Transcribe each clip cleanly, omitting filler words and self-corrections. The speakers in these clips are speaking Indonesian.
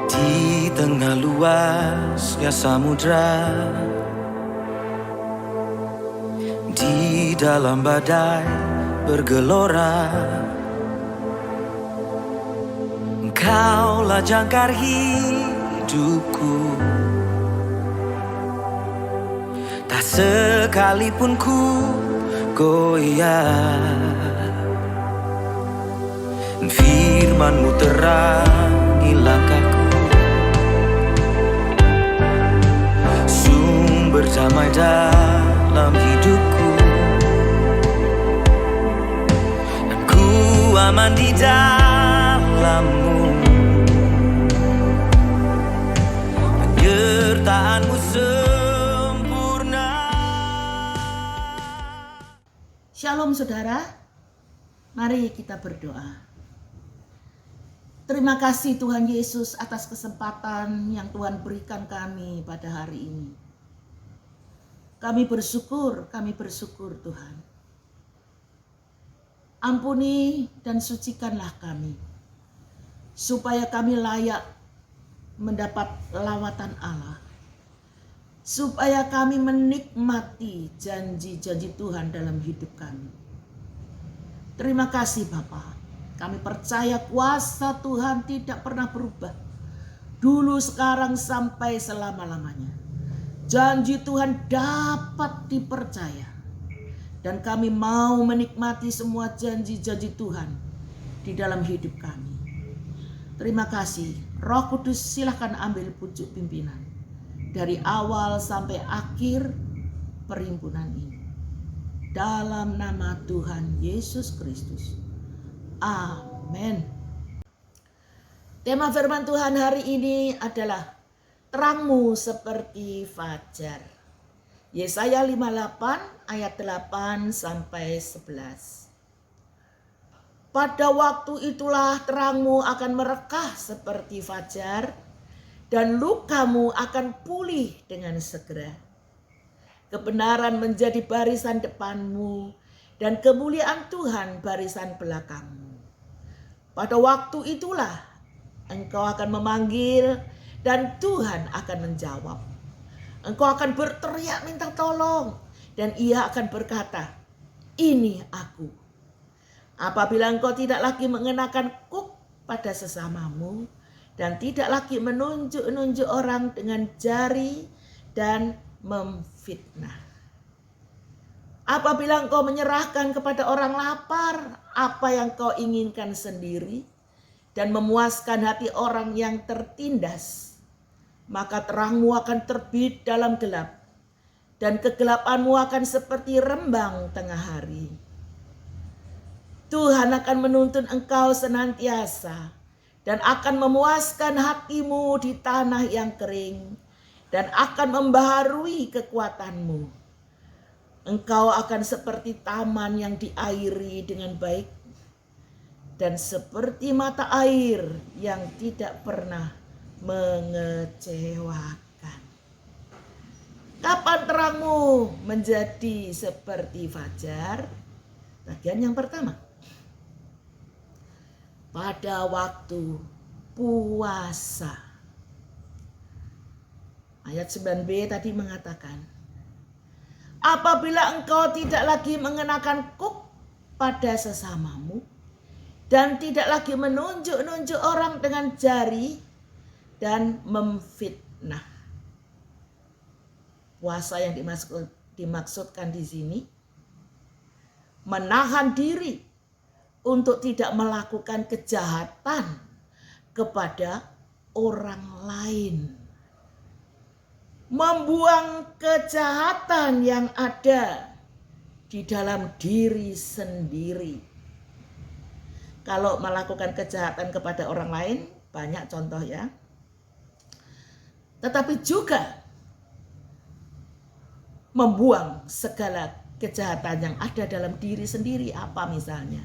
Di tengah luasnya samudra, di dalam badai bergelora, Engkaulah jangkar hidupku. Tak sekalipun ku goyah, firman-Mu terangi langkahku, sumber damai dalam hidupku, dan ku aman di dalam-Mu. Penyertaan-Mu sempurna. Shalom saudara, mari kita berdoa. Terima kasih Tuhan Yesus atas kesempatan yang Tuhan berikan kami pada hari ini. Kami bersyukur Tuhan. Ampuni dan sucikanlah kami, supaya kami layak mendapat lawatan Allah. Supaya kami menikmati janji-janji Tuhan dalam hidup kami. Terima kasih Bapa. Kami percaya kuasa Tuhan tidak pernah berubah. Dulu, sekarang, sampai selama-lamanya. Janji Tuhan dapat dipercaya. Dan kami mau menikmati semua janji-janji Tuhan di dalam hidup kami. Terima kasih. Roh Kudus silakan ambil pucuk pimpinan. Dari awal sampai akhir perhimpunan ini. Dalam nama Tuhan Yesus Kristus. Amin. Tema firman Tuhan hari ini adalah terang-Mu seperti fajar. Yesaya 58 ayat 8 sampai 11. Pada waktu itulah terang-Mu akan merekah seperti fajar, dan luka-Mu akan pulih dengan segera. Kebenaran menjadi barisan depan-Mu, dan kemuliaan Tuhan barisan belakang-Mu. Pada waktu itulah Engkau akan memanggil, dan Tuhan akan menjawab. Engkau akan berteriak minta tolong, dan Ia akan berkata, "Ini aku." Apabila engkau tidak lagi mengenakan kuk pada sesamamu, dan tidak lagi menunjuk-nunjuk orang dengan jari dan memfitnah. Apabila engkau menyerahkan kepada orang lapar apa yang kau inginkan sendiri, dan memuaskan hati orang yang tertindas, maka terang-Mu akan terbit dalam gelap, dan kegelapan-Mu akan seperti rembang tengah hari. Tuhan akan menuntun engkau senantiasa, dan akan memuaskan hatimu di tanah yang kering, dan akan membaharui kekuatanmu. Engkau akan seperti taman yang diairi dengan baik, dan seperti mata air yang tidak pernah mengecewakan. Kapan terang-Mu menjadi seperti fajar? Bagian yang pertama. Pada waktu puasa. Ayat 9b tadi mengatakan, apabila engkau tidak lagi mengenakan kuk pada sesamamu, dan tidak lagi menunjuk-nunjuk orang dengan jari dan memfitnah. Puasa yang dimaksudkan di sini menahan diri untuk tidak melakukan kejahatan kepada orang lain. Membuang kejahatan yang ada di dalam diri sendiri. Kalau melakukan kejahatan kepada orang lain, banyak contoh ya. Tetapi juga membuang segala kejahatan yang ada dalam diri sendiri. Apa misalnya?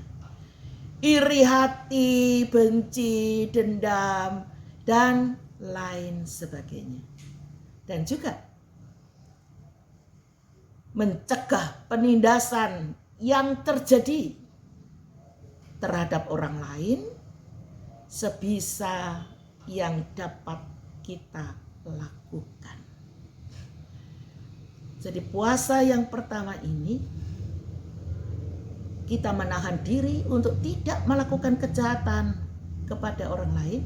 Iri hati, benci, dendam, dan lain sebagainya. Dan juga mencegah penindasan yang terjadi terhadap orang lain sebisa yang dapat kita lakukan. Jadi puasa yang pertama ini kita menahan diri untuk tidak melakukan kejahatan kepada orang lain.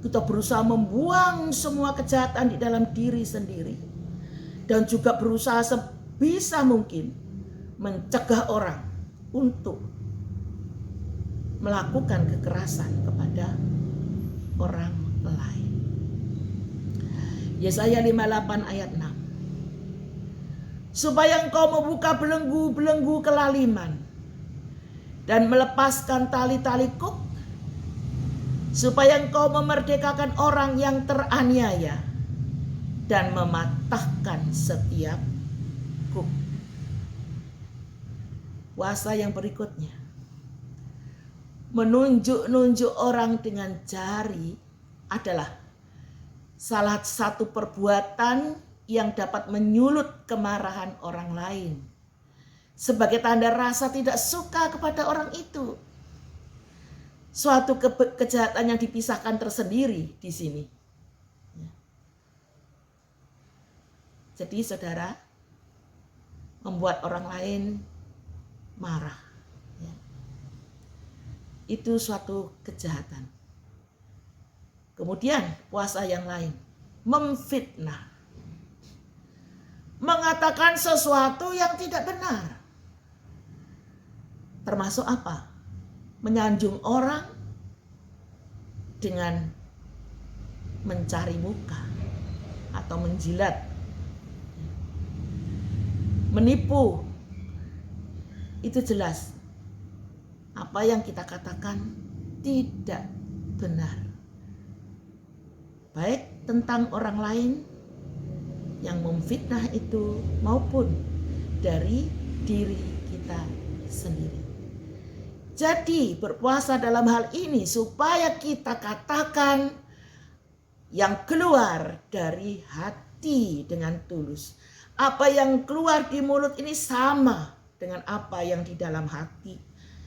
Kita berusaha membuang semua kejahatan di dalam diri sendiri. Dan juga berusaha sebisa mungkin mencegah orang untuk melakukan kekerasan kepada orang lain. Yesaya 58 ayat 6. Supaya engkau membuka belenggu-belenggu kelaliman dan melepaskan tali-tali kuk, supaya engkau memerdekakan orang yang teraniaya dan mematahkan setiap kuk. Puasa yang berikutnya, menunjuk-nunjuk orang dengan jari adalah salah satu perbuatan yang dapat menyulut kemarahan orang lain sebagai tanda rasa tidak suka kepada orang itu. Suatu kejahatan yang dipisahkan tersendiri di sini. Jadi saudara, membuat orang lain marah, itu suatu kejahatan. Kemudian puasa yang lain, memfitnah, mengatakan sesuatu yang tidak benar. Termasuk apa? Menyanjung orang dengan mencari muka atau menjilat, menipu. Itu jelas apa yang kita katakan tidak benar, baik tentang orang lain yang memfitnah itu maupun dari diri kita sendiri. Jadi berpuasa dalam hal ini supaya kita katakan yang keluar dari hati dengan tulus. Apa yang keluar di mulut ini sama dengan apa yang di dalam hati.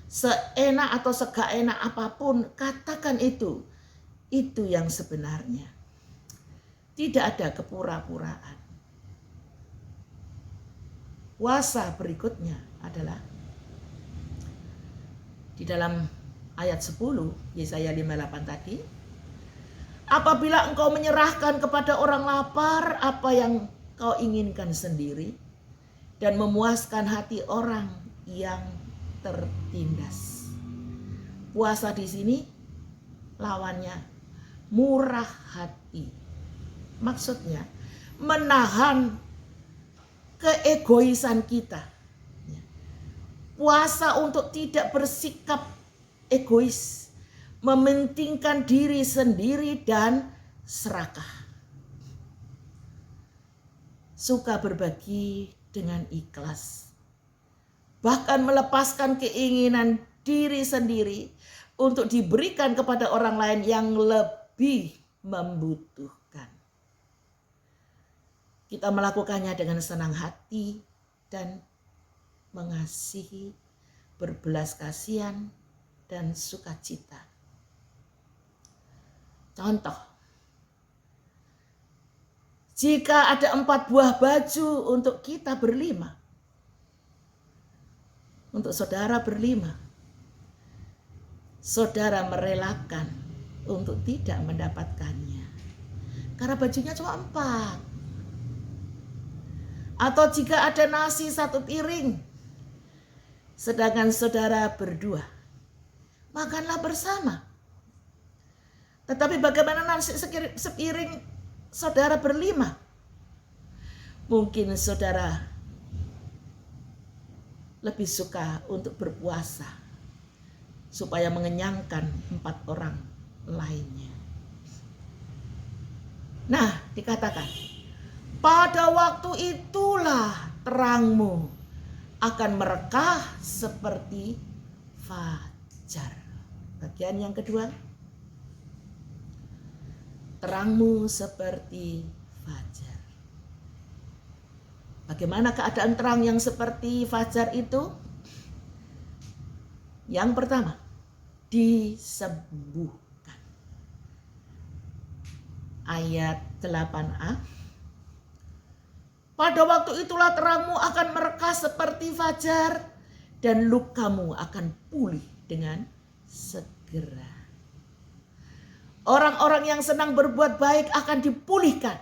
Seenak atau segak enak apapun, katakan itu. Itu yang sebenarnya. Tidak ada kepura-puraan. Puasa berikutnya adalah di dalam ayat 10 Yesaya 58 tadi. Apabila engkau menyerahkan kepada orang lapar apa yang kau inginkan sendiri dan memuaskan hati orang yang tertindas. Puasa di sini lawannya murah hati. Maksudnya menahan keegoisan kita. Puasa untuk tidak bersikap egois, mementingkan diri sendiri dan serakah. Suka berbagi dengan ikhlas. Bahkan melepaskan keinginan diri sendiri untuk diberikan kepada orang lain yang lebih membutuhkan. Kita melakukannya dengan senang hati dan mengasihi, berbelas kasihan dan sukacita. Contoh, jika ada 4 buah baju untuk kita berlima, untuk saudara berlima, saudara merelakan untuk tidak mendapatkannya karena bajunya cuma 4. Atau jika ada nasi 1 piring, sedangkan saudara berdua, makanlah bersama. Tetapi bagaimana nasi sepiring saudara berlima? Mungkin saudara lebih suka untuk berpuasa supaya mengenyangkan 4 orang lainnya. Nah, dikatakan pada waktu itulah terangmu akan merekah seperti fajar. Bagian yang kedua, terangmu seperti fajar. Bagaimana keadaan terang yang seperti fajar itu? Yang pertama, disembuhkan. ayat 8a. Pada waktu itulah terangmu akan merekah seperti fajar dan lukamu akan pulih dengan segera. Orang-orang yang senang berbuat baik akan dipulihkan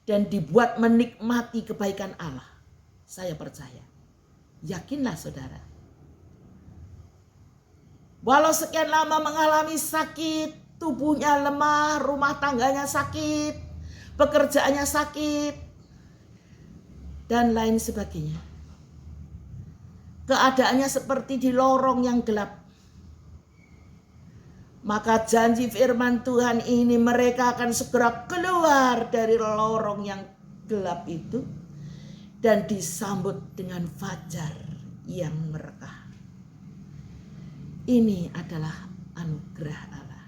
dan dibuat menikmati kebaikan Allah. Saya percaya. Yakinlah saudara. Walau sekian lama mengalami sakit, tubuhnya lemah, rumah tangganya sakit, pekerjaannya sakit, dan lain sebagainya. Keadaannya seperti di lorong yang gelap. Maka janji firman Tuhan ini, mereka akan segera keluar dari lorong yang gelap itu dan disambut dengan fajar yang merekah. Ini adalah anugerah Allah.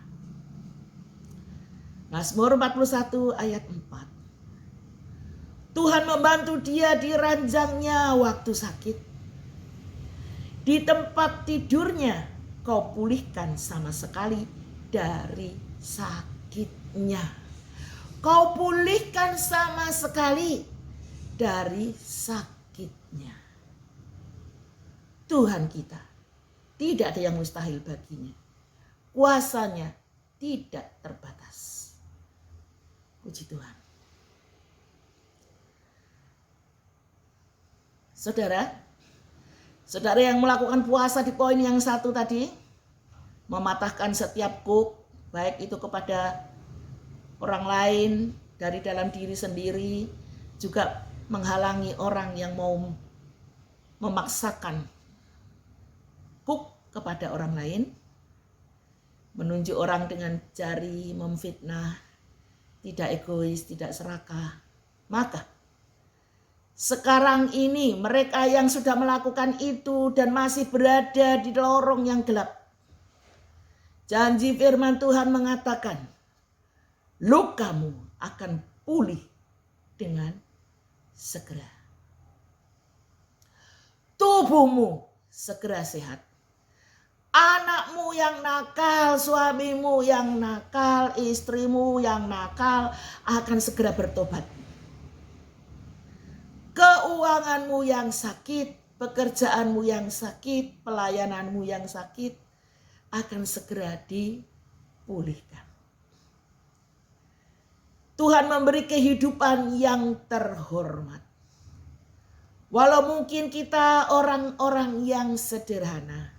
Mazmur 41 ayat 4. Tuhan membantu dia di ranjangnya waktu sakit. Di tempat tidurnya kau pulihkan sama sekali dari sakitnya. Kau pulihkan sama sekali dari sakitnya. Tuhan kita, tidak ada yang mustahil baginya. Kuasanya tidak terbatas. Puji Tuhan. Saudara yang melakukan puasa di poin yang 1 tadi, mematahkan setiap kuk, baik itu kepada orang lain, dari dalam diri sendiri, juga menghalangi orang yang mau memaksakan kuk kepada orang lain, menunjuk orang dengan jari, memfitnah, tidak egois, tidak serakah. Maka sekarang ini mereka yang sudah melakukan itu dan masih berada di lorong yang gelap, janji firman Tuhan mengatakan, lukamu akan pulih dengan segera. Tubuhmu segera sehat. Anakmu yang nakal, suamimu yang nakal, istrimu yang nakal akan segera bertobat. Keuanganmu yang sakit, pekerjaanmu yang sakit, pelayananmu yang sakit akan segera dipulihkan. Tuhan memberi kehidupan yang terhormat. Walau mungkin kita orang-orang yang sederhana,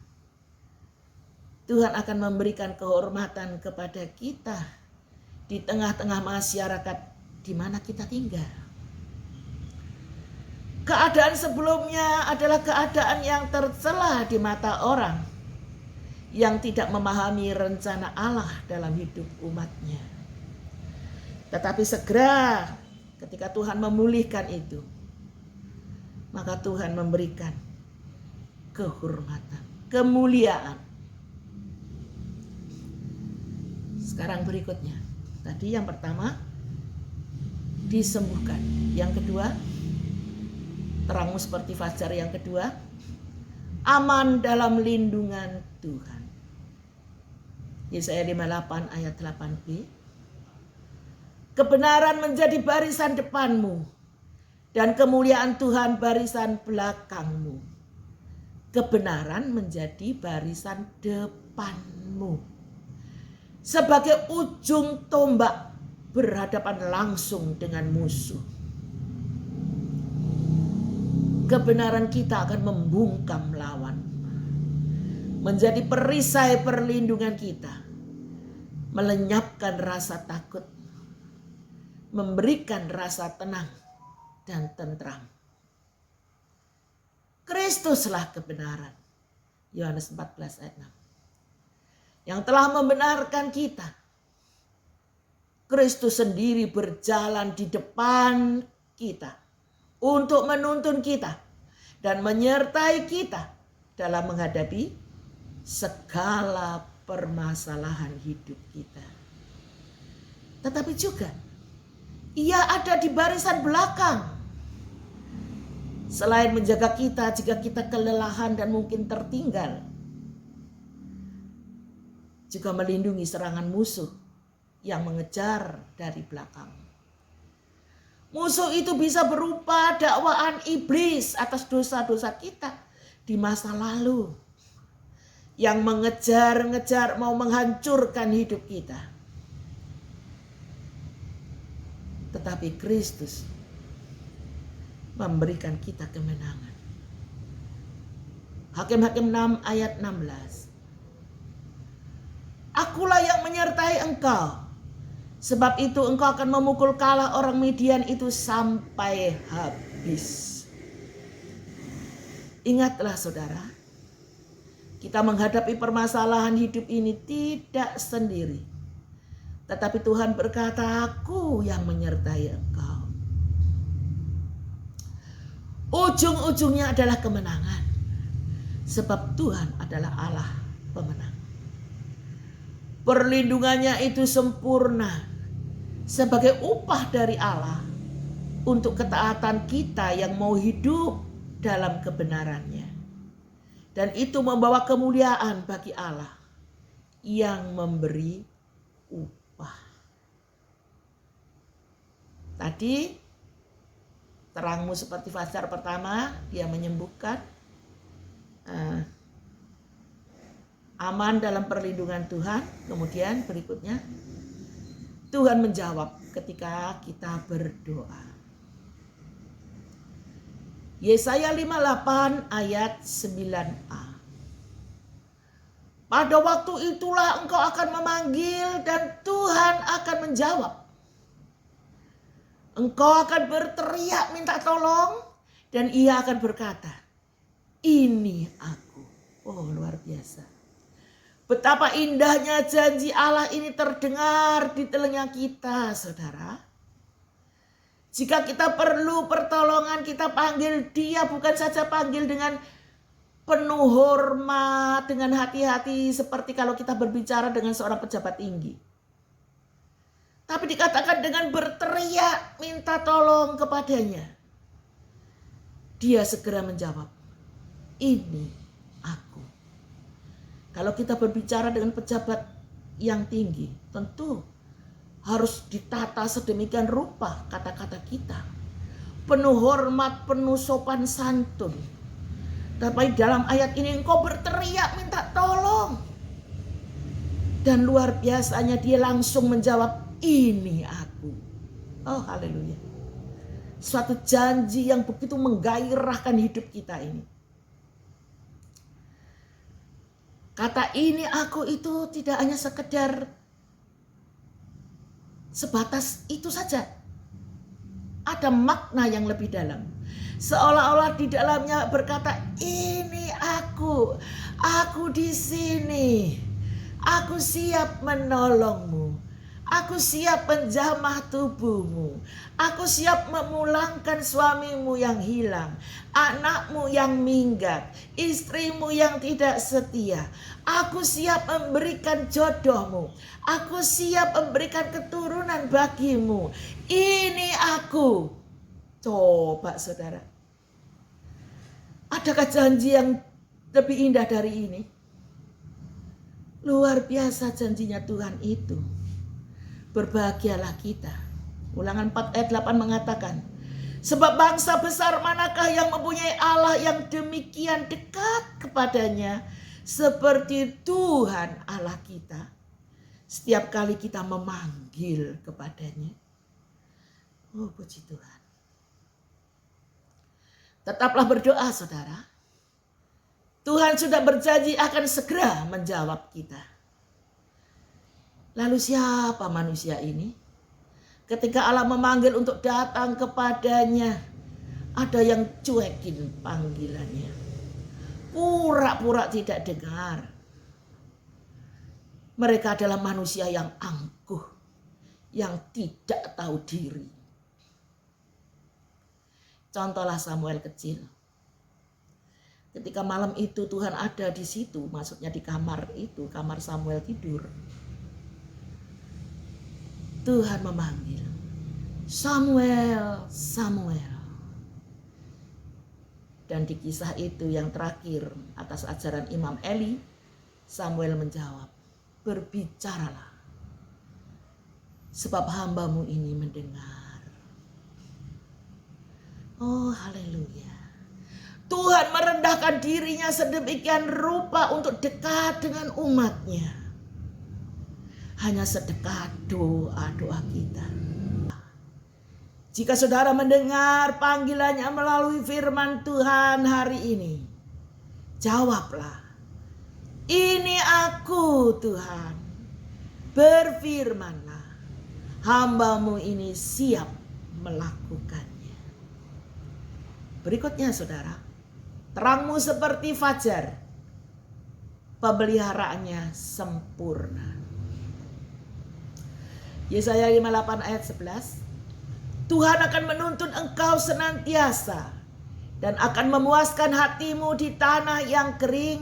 Tuhan akan memberikan kehormatan kepada kita di tengah-tengah masyarakat di mana kita tinggal. Keadaan sebelumnya adalah keadaan yang tercela di mata orang yang tidak memahami rencana Allah dalam hidup umatnya. Tetapi segera ketika Tuhan memulihkan itu, maka Tuhan memberikan kehormatan, kemuliaan. Sekarang berikutnya, tadi yang pertama disembuhkan, yang kedua terangmu seperti fajar, yang kedua aman dalam lindungan Tuhan. Yesaya 58 ayat 8b. Kebenaran menjadi barisan depanmu dan kemuliaan Tuhan barisan belakangmu. Kebenaran menjadi barisan depanmu. Sebagai ujung tombak berhadapan langsung dengan musuh. Kebenaran kita akan membungkam lawan. Menjadi perisai perlindungan kita. Melenyapkan rasa takut. Memberikan rasa tenang dan tentram. Kristuslah kebenaran. Yohanes 14 ayat 6. Yang telah membenarkan kita. Kristus sendiri berjalan di depan kita. Untuk menuntun kita dan menyertai kita dalam menghadapi segala permasalahan hidup kita. Tetapi juga Ia ada di barisan belakang. Selain menjaga kita jika kita kelelahan dan mungkin tertinggal, juga melindungi serangan musuh yang mengejar dari belakang. Musuh itu bisa berupa dakwaan iblis atas dosa-dosa kita di masa lalu, yang mengejar-ngejar mau menghancurkan hidup kita. Tetapi Kristus memberikan kita kemenangan. Hakim-Hakim 6 ayat 16. Akulah yang menyertai engkau, sebab itu engkau akan memukul kalah orang Midian itu sampai habis. Ingatlah saudara, kita menghadapi permasalahan hidup ini tidak sendiri. Tetapi Tuhan berkata, aku yang menyertai engkau. Ujung-ujungnya adalah kemenangan. Sebab Tuhan adalah Allah pemenang. Perlindungannya itu sempurna sebagai upah dari Allah untuk ketaatan kita yang mau hidup dalam kebenarannya. Dan itu membawa kemuliaan bagi Allah yang memberi upah. Tadi terangmu seperti fajar pertama, dia menyembuhkan. Aman dalam perlindungan Tuhan. Kemudian berikutnya Tuhan menjawab ketika kita berdoa. Yesaya 58 ayat 9a. Pada waktu itulah engkau akan memanggil dan Tuhan akan menjawab. Engkau akan berteriak minta tolong dan ia akan berkata, ini aku. Oh, luar biasa. Betapa indahnya janji Allah ini terdengar di telinga kita, saudara. Jika kita perlu pertolongan, kita panggil dia, bukan saja panggil dengan penuh hormat, dengan hati-hati seperti kalau kita berbicara dengan seorang pejabat tinggi. Tapi dikatakan dengan berteriak minta tolong kepadanya. Dia segera menjawab, ini aku. Kalau kita berbicara dengan pejabat yang tinggi, tentu harus ditata sedemikian rupa kata-kata kita. Penuh hormat, penuh sopan santun. Tapi dalam ayat ini engkau berteriak minta tolong. Dan luar biasanya dia langsung menjawab, ini aku. Oh, haleluya. Suatu janji yang begitu menggairahkan hidup kita ini. Kata ini aku itu tidak hanya sekedar sebatas itu saja. Ada makna yang lebih dalam. Seolah-olah di dalamnya berkata, ini aku di sini. Aku siap menolongmu. Aku siap menjamah tubuhmu. Aku siap memulangkan suamimu yang hilang, anakmu yang minggat, istrimu yang tidak setia. Aku siap memberikan jodohmu. Aku siap memberikan keturunan bagimu. Ini aku. Coba saudara. Adakah janji yang lebih indah dari ini? Luar biasa janjinya Tuhan itu. Berbahagialah kita. Ulangan 4 ayat 8 mengatakan, sebab bangsa besar manakah yang mempunyai Allah yang demikian dekat kepadanya seperti Tuhan Allah kita. Setiap kali kita memanggil kepadanya. Oh, puji Tuhan. Tetaplah berdoa saudara. Tuhan sudah berjanji akan segera menjawab kita. Lalu siapa manusia ini? Ketika Allah memanggil untuk datang kepadanya, ada yang cuekin panggilannya. Pura-pura tidak dengar. Mereka adalah manusia yang angkuh, yang tidak tahu diri. Contohlah Samuel kecil. Ketika malam itu Tuhan ada di situ, maksudnya di kamar itu, kamar Samuel tidur. Tuhan memanggil, Samuel, Samuel. Dan di kisah itu yang terakhir atas ajaran Imam Eli, Samuel menjawab, berbicaralah. sebab hamba-Mu ini mendengar. Oh haleluya. Tuhan merendahkan dirinya sedemikian rupa untuk dekat dengan umat-Nya. Hanya sedekat doa-doa kita. Jika saudara mendengar panggilannya melalui firman Tuhan hari ini, jawablah, ini aku Tuhan, berfirmanlah, hamba-Mu ini siap melakukannya. Berikutnya saudara, terang-Mu seperti fajar, pemeliharaannya sempurna. Yesaya 58 ayat 11. Tuhan akan menuntun engkau senantiasa dan akan memuaskan hatimu di tanah yang kering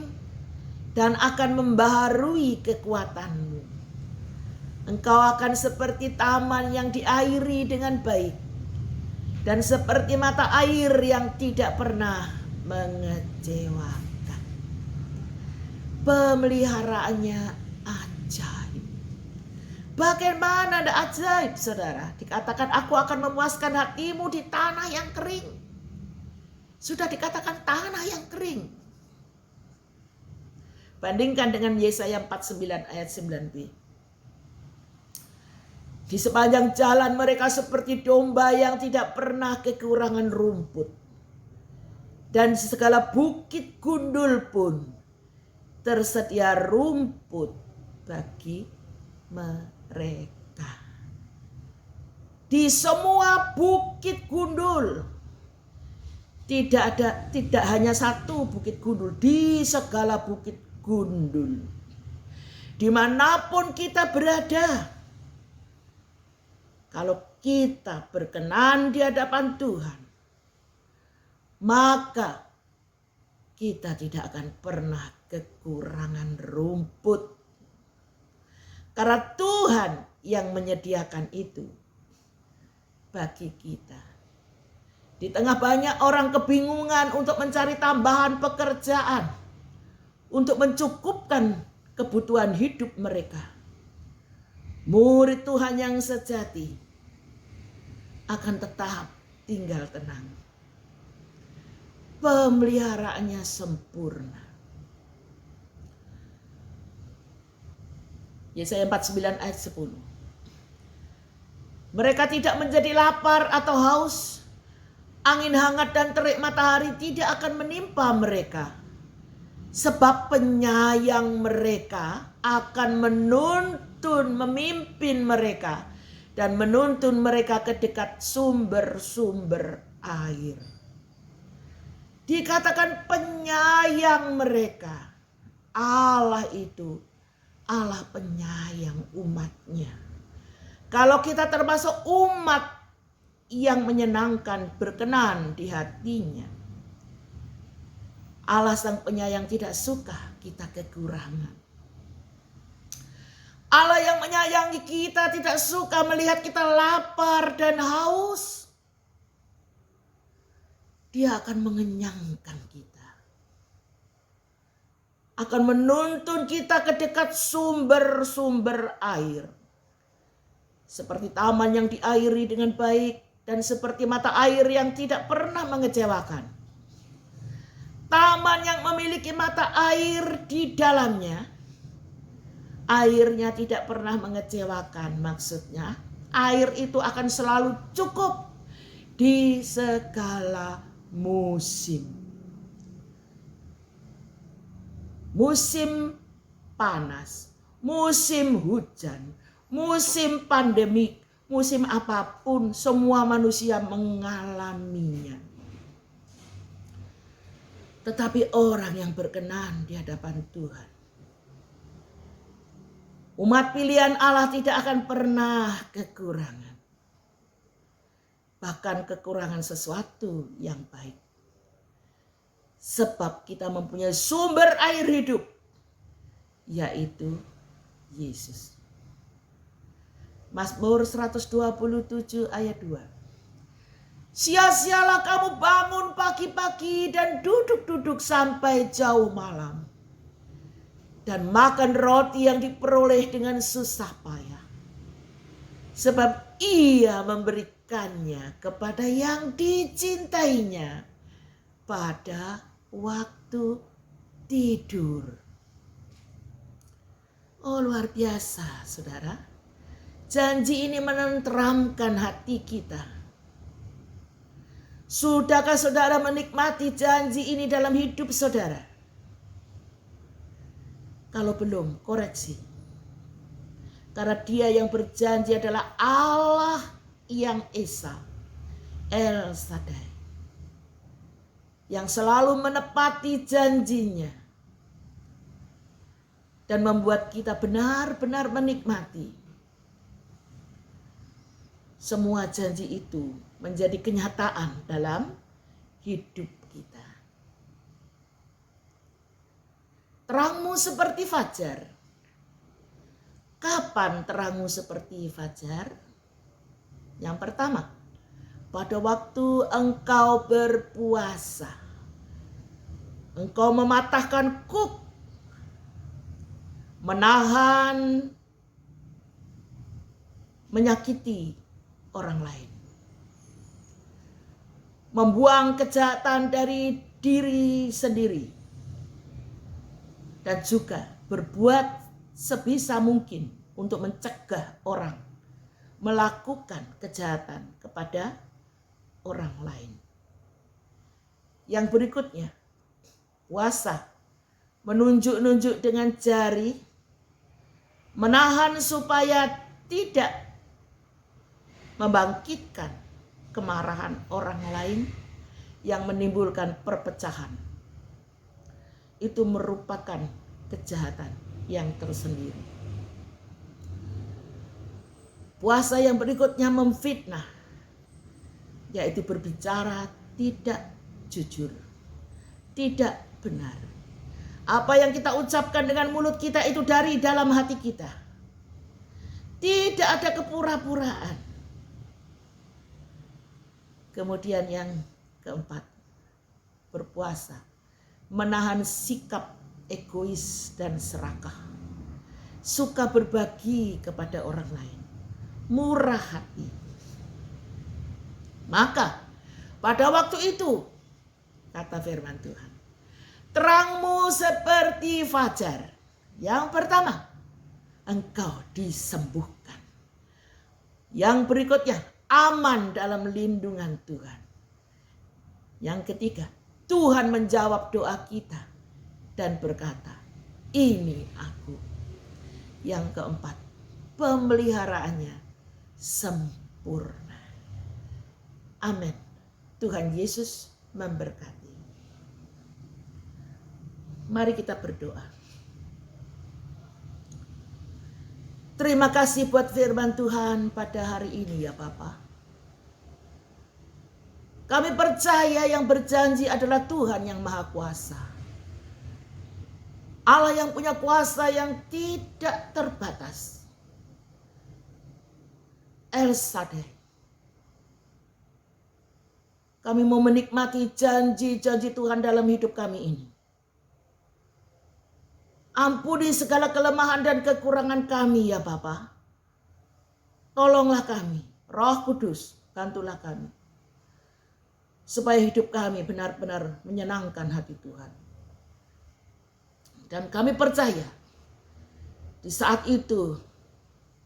dan akan membaharui kekuatanmu. Engkau akan seperti taman yang diairi dengan baik dan seperti mata air yang tidak pernah mengecewakan. Pemeliharaannya ajaib. Bagaimana ada ajaib saudara? Dikatakan aku akan memuaskan hatimu di tanah yang kering. Sudah dikatakan tanah yang kering. Bandingkan dengan Yesaya 49 ayat 9b. Di sepanjang jalan mereka seperti domba yang tidak pernah kekurangan rumput. Dan di segala bukit gundul pun tersedia rumput bagi mereka. Di semua bukit gundul, tidak hanya satu bukit gundul, di segala bukit gundul, dimanapun kita berada, kalau kita berkenan di hadapan Tuhan, maka kita tidak akan pernah kekurangan rumput. Karena Tuhan yang menyediakan itu bagi kita. Di tengah banyak orang kebingungan untuk mencari tambahan pekerjaan, untuk mencukupkan kebutuhan hidup mereka, murid Tuhan yang sejati akan tetap tinggal tenang. Pemeliharaannya sempurna. Yesaya 49 ayat 10. Mereka tidak menjadi lapar atau haus. Angin hangat dan terik matahari tidak akan menimpa mereka. Sebab penyayang mereka akan memimpin mereka. Dan menuntun mereka ke dekat sumber-sumber air. Dikatakan penyayang mereka. Allah itu Allah penyayang umatnya. Kalau kita termasuk umat yang menyenangkan, berkenan di hatinya, Allah sang penyayang tidak suka kita kekurangan. Allah yang menyayangi kita tidak suka melihat kita lapar dan haus. Dia akan mengenyangkan kita. Akan menuntun kita ke dekat sumber-sumber air. Seperti taman yang diairi dengan baik dan seperti mata air yang tidak pernah mengecewakan. Taman yang memiliki mata air di dalamnya, airnya tidak pernah mengecewakan. Maksudnya, air itu akan selalu cukup di segala musim. Musim panas, musim hujan, musim pandemik, musim apapun, semua manusia mengalaminya. Tetapi orang yang berkenan di hadapan Tuhan, umat pilihan Allah tidak akan pernah kekurangan. Bahkan kekurangan sesuatu yang baik. Sebab kita mempunyai sumber air hidup, yaitu Yesus. Mazmur 127 ayat 2. Sia-sialah kamu bangun pagi-pagi dan duduk-duduk sampai jauh malam. Dan makan roti yang diperoleh dengan susah payah. sebab Ia memberikannya kepada yang dicintainya pada waktu tidur. Oh, luar biasa, saudara. Janji ini menenteramkan hati kita. Sudahkah saudara menikmati janji ini dalam hidup saudara? Kalau belum, koreksi. Karena Dia yang berjanji adalah Allah yang Esa, El Shaddai, yang selalu menepati janjinya dan membuat kita benar-benar menikmati semua janji itu menjadi kenyataan dalam hidup kita. Terangmu seperti fajar. Kapan terangmu seperti fajar? Yang pertama, pada waktu engkau berpuasa. Engkau mematahkan kuk, menahan, menyakiti orang lain, membuang kejahatan dari diri sendiri, dan juga berbuat sebisa mungkin untuk mencegah orang melakukan kejahatan kepada orang lain. Yang berikutnya, puasa menunjuk-nunjuk dengan jari, menahan supaya tidak membangkitkan kemarahan orang lain yang menimbulkan perpecahan. Itu merupakan kejahatan yang tersendiri. Puasa yang berikutnya memfitnah, yaitu berbicara tidak jujur, tidak benar. Apa yang kita ucapkan dengan mulut kita itu dari dalam hati kita. Tidak ada kepura-puraan. Kemudian yang keempat, berpuasa menahan sikap egois dan serakah, suka berbagi kepada orang lain, murah hati. Maka pada waktu itu, kata firman Tuhan, terangmu seperti fajar. Yang pertama, engkau disembuhkan. Yang berikutnya, aman dalam lindungan Tuhan. Yang ketiga, Tuhan menjawab doa kita dan berkata, ini aku. Yang keempat, pemeliharaannya sempurna. Amin. Tuhan Yesus memberkati. Mari kita berdoa. Terima kasih buat firman Tuhan pada hari ini ya Bapa. Kami percaya yang berjanji adalah Tuhan yang Maha Kuasa. Allah yang punya kuasa yang tidak terbatas. El Shaddai. Kami mau menikmati janji-janji Tuhan dalam hidup kami ini. Ampuni segala kelemahan dan kekurangan kami ya Bapa. Tolonglah kami, Roh Kudus, bantulah kami. Supaya hidup kami benar-benar menyenangkan hati Tuhan. Dan kami percaya di saat itu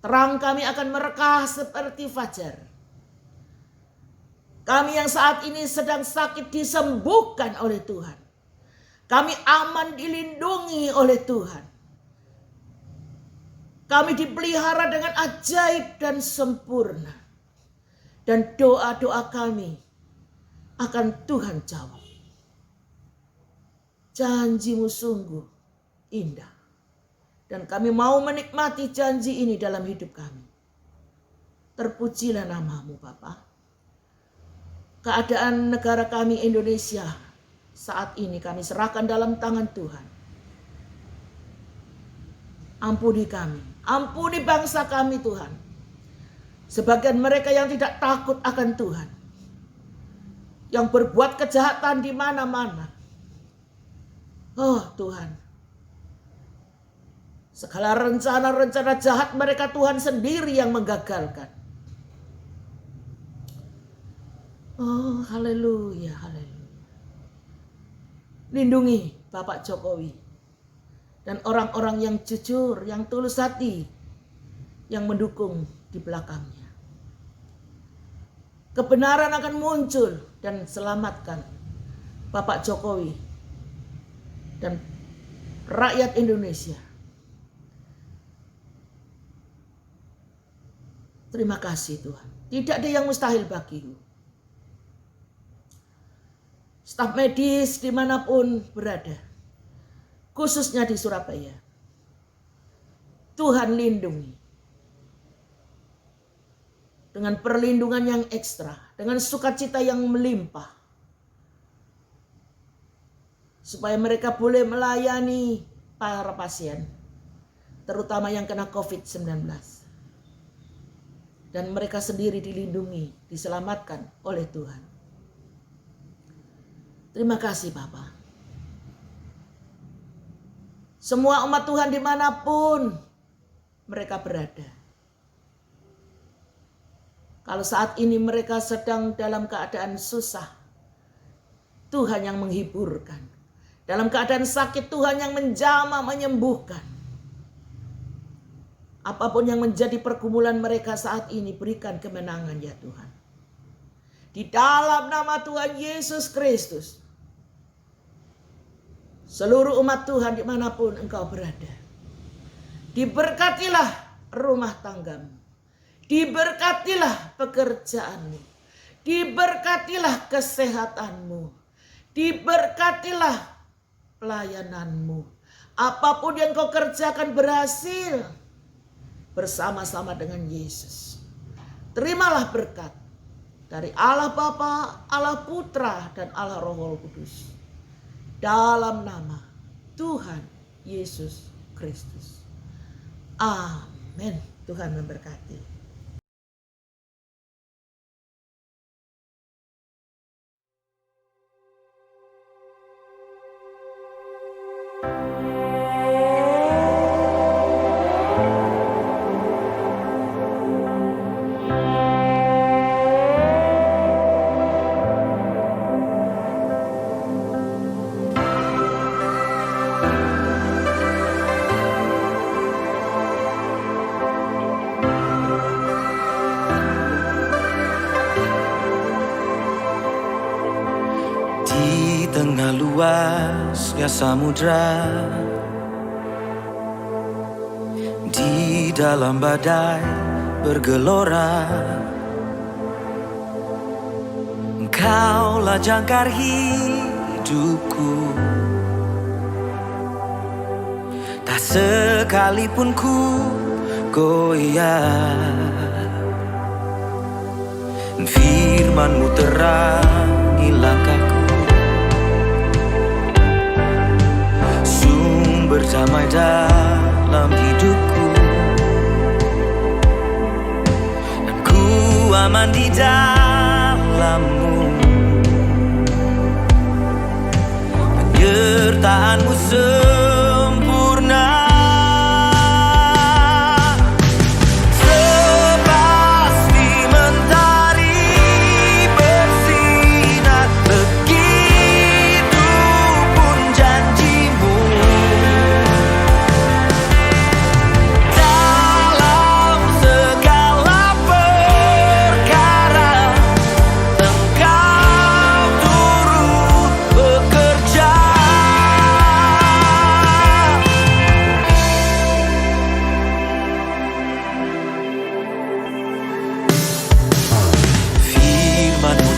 terang kami akan merekah seperti fajar. Kami yang saat ini sedang sakit disembuhkan oleh Tuhan. Kami aman dilindungi oleh Tuhan. Kami dipelihara dengan ajaib dan sempurna. Dan doa-doa kami akan Tuhan jawab. Janji-Mu sungguh indah. Dan kami mau menikmati janji ini dalam hidup kami. Terpujilah nama-Mu Bapa. Keadaan negara kami Indonesia saat ini kami serahkan dalam tangan Tuhan. Ampuni kami, ampuni bangsa kami Tuhan. Sebagian mereka yang tidak takut akan Tuhan. Yang berbuat kejahatan di mana-mana. Oh Tuhan. Segala rencana-rencana jahat mereka Tuhan sendiri yang menggagalkan. Oh, haleluya, haleluya. Lindungi Bapak Jokowi dan orang-orang yang jujur, yang tulus hati, yang mendukung di belakangnya. Kebenaran akan muncul dan selamatkan Bapak Jokowi dan rakyat Indonesia. Terima kasih Tuhan. Tidak ada yang mustahil bagimu. Staf medis dimanapun berada, khususnya di Surabaya, Tuhan lindungi. Dengan perlindungan yang ekstra, dengan sukacita yang melimpah. Supaya mereka boleh melayani para pasien, terutama yang kena COVID-19. Dan mereka sendiri dilindungi, diselamatkan oleh Tuhan. Terima kasih Bapak. Semua umat Tuhan dimanapun mereka berada. Kalau saat ini mereka sedang dalam keadaan susah, Tuhan yang menghiburkan. Dalam keadaan sakit, Tuhan yang menjamah, menyembuhkan. Apapun yang menjadi pergumulan mereka saat ini, berikan kemenangan ya Tuhan. Di dalam nama Tuhan Yesus Kristus, seluruh umat Tuhan dimanapun engkau berada, diberkatilah rumah tanggamu, diberkatilah pekerjaanmu, diberkatilah kesehatanmu, diberkatilah pelayananmu. Apapun yang kau kerjakan berhasil bersama-sama dengan Yesus. Terimalah berkat dari Allah Bapa, Allah Putra, dan Allah Roh Kudus. Dalam nama Tuhan Yesus Kristus. Amin. Tuhan memberkati. Di tengah luasnya samudra, di dalam badai bergelora, Engkaulah jangkar hidupku. Tak sekalipun ku goyah, firman-Mu terangi langkahku. Berdamai dalam hidupku, dan ku aman di dalam-Mu. Penyertaan-Mu sempurna, sepasti mentari bersinar, begitu pun janji-Mu.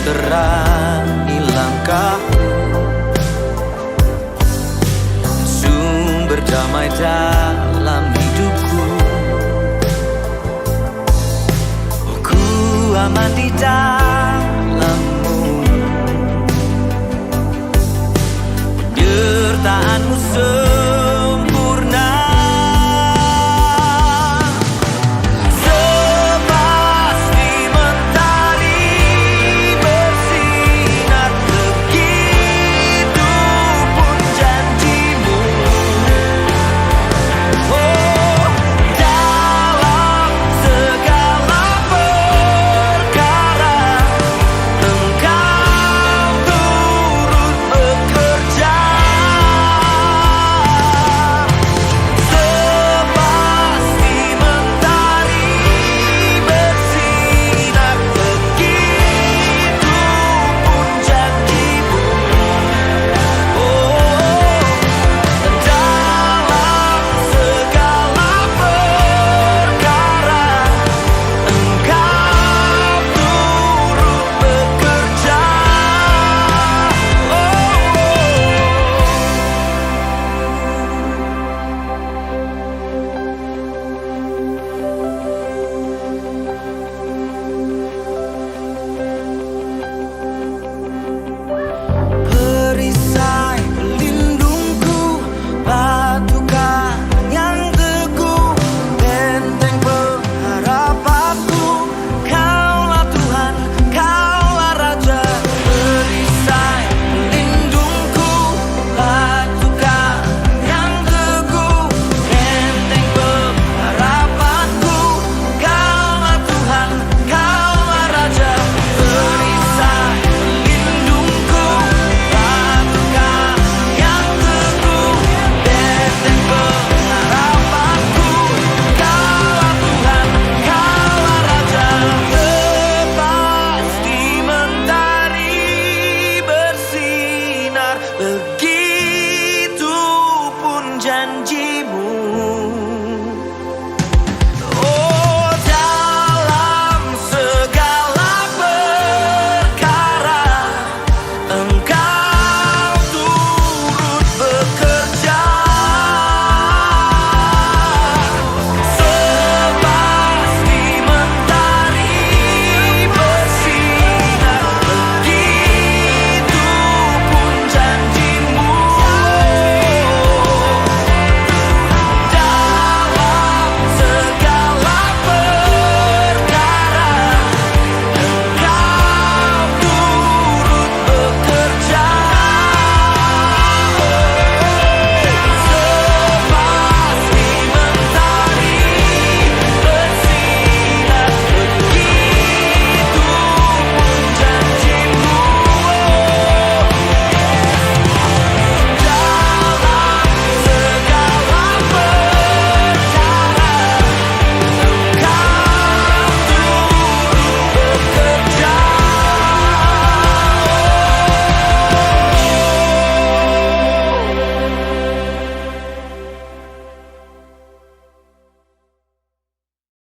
Terangi langkahku, sumber damai dalam hidupku. Oh, ku aman di dalam